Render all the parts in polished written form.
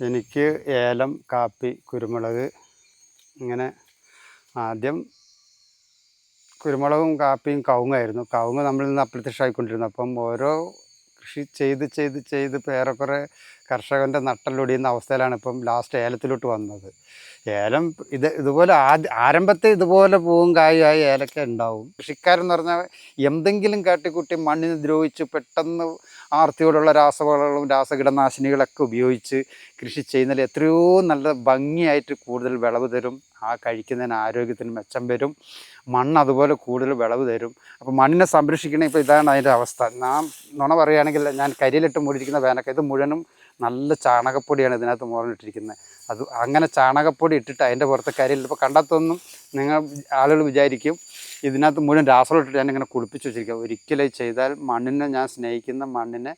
എനിക്ക് ഏലം, കാപ്പി, കുരുമുളക് ഇങ്ങനെ ആദ്യം കുരുമുളകും കാപ്പിയും കവുങ്ങായിരുന്നു. കവുങ്ങ് നമ്മളിൽ നിന്ന് അപ്രത്യക്ഷമായിക്കൊണ്ടിരുന്നു. അപ്പം ഓരോ കൃഷി ചെയ്ത് ഇപ്പോൾ ഏറെക്കുറെ കർഷകൻ്റെ നട്ടലൊടിയുന്ന അവസ്ഥയിലാണ് ഇപ്പം ലാസ്റ്റ് ഏലത്തിലോട്ട് വന്നത്. ഏലം ഇതുപോലെ ആരംഭത്തിൽ ഇതുപോലെ പൂവും കായുമായി ഏലക്ക ഉണ്ടാവും. കൃഷിക്കാരെന്ന് പറഞ്ഞാൽ എന്തെങ്കിലും കാട്ടിക്കൂട്ടി മണ്ണിനെ ദ്രോഹിച്ച് പെട്ടെന്ന് ആർത്തിയോടുള്ള രാസവളങ്ങളും രാസകീടനാശിനികളൊക്കെ ഉപയോഗിച്ച് കൃഷി ചെയ്യുന്നതിൽ എത്രയോ നല്ല ഭംഗിയായിട്ട് കൂടുതൽ വിളവ് തരും. ആ കഴിക്കുന്നതിന് ആരോഗ്യത്തിന് മെച്ചം വരും. മണ്ണ് അതുപോലെ കൂടുതൽ വിളവ് തരും. അപ്പോൾ മണ്ണിനെ സംരക്ഷിക്കണമെങ്കിൽ ഇപ്പോൾ ഇതാണ് അതിൻ്റെ അവസ്ഥ. നാം നുണ പറയുകയാണെങ്കിൽ ഞാൻ കരിയിലിട്ട് മൂടിയിരിക്കുന്ന വേനൽക്ക ഇത് മുഴുവനും നല്ല ചാണകപ്പൊടിയാണ് ഇതിനകത്ത് മുകളിലിട്ടിരിക്കുന്നത്. അത് അങ്ങനെ ചാണകപ്പൊടി ഇട്ടിട്ട് അതിൻ്റെ പുറത്ത് കരിയിൽ ഇപ്പോൾ കണ്ടെത്തൊന്നും ആളുകൾ വിചാരിക്കും ഇതിനകത്ത് മുഴുവൻ രാസവളം ഇട്ടിട്ട് ഞാനിങ്ങനെ കുളിപ്പിച്ച് വെച്ചിരിക്കുക. ഒരിക്കലും ചെയ്താൽ മണ്ണിനെ, ഞാൻ സ്നേഹിക്കുന്ന മണ്ണിനെ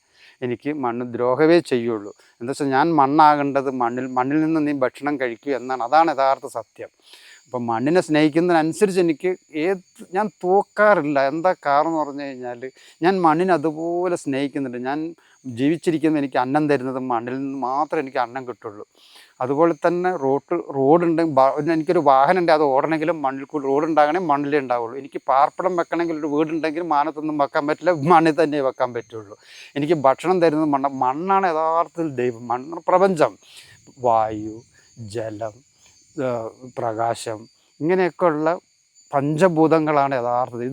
എനിക്ക് മണ്ണ് ദ്രോഹമേ ചെയ്യുള്ളൂ. എന്താ വെച്ചാൽ ഞാൻ മണ്ണാകേണ്ടത് മണ്ണിൽ നിന്ന് നീ ഭക്ഷണം കഴിക്കുക എന്നാണ്. അതാണ് യഥാർത്ഥ സത്യം. അപ്പം മണ്ണിനെ സ്നേഹിക്കുന്നതിനനുസരിച്ച് എനിക്ക് ഞാൻ തോക്കാറില്ല. എന്താ കാരണം എന്ന് പറഞ്ഞു കഴിഞ്ഞാൽ ഞാൻ മണ്ണിനെ അതുപോലെ സ്നേഹിക്കുന്നുണ്ട്. ഞാൻ ജീവിച്ചിരിക്കുന്നത് എനിക്ക് അന്നം തരുന്നത് മണ്ണിൽ നിന്ന് മാത്രമേ എനിക്ക് അന്നം കിട്ടുള്ളൂ. അതുപോലെ തന്നെ റോഡുണ്ടെങ്കിൽ എനിക്കൊരു വാഹനമുണ്ട്, അത് ഓടണമെങ്കിലും മണ്ണിൽ കൂടി റോഡുണ്ടാകണമെങ്കിൽ മണ്ണിലേ ഉണ്ടാവുള്ളൂ. എനിക്ക് പാർപ്പിടം വെക്കണമെങ്കിൽ ഒരു വീടുണ്ടെങ്കിൽ മാനത്തൊന്നും വെക്കാൻ പറ്റില്ല, മണ്ണിൽ തന്നെ വെക്കാൻ പറ്റുള്ളൂ. എനിക്ക് ഭക്ഷണം തരുന്നത് മണ്ണാണ് യഥാർത്ഥത്തിൽ ദൈവം. മണ്ണ് പ്രപഞ്ചം, വായു, ജലം, പ്രകാശം, ഇങ്ങനെയൊക്കെയുള്ള പഞ്ചഭൂതങ്ങളാണ് യഥാർത്ഥത്തിൽ. ഇത്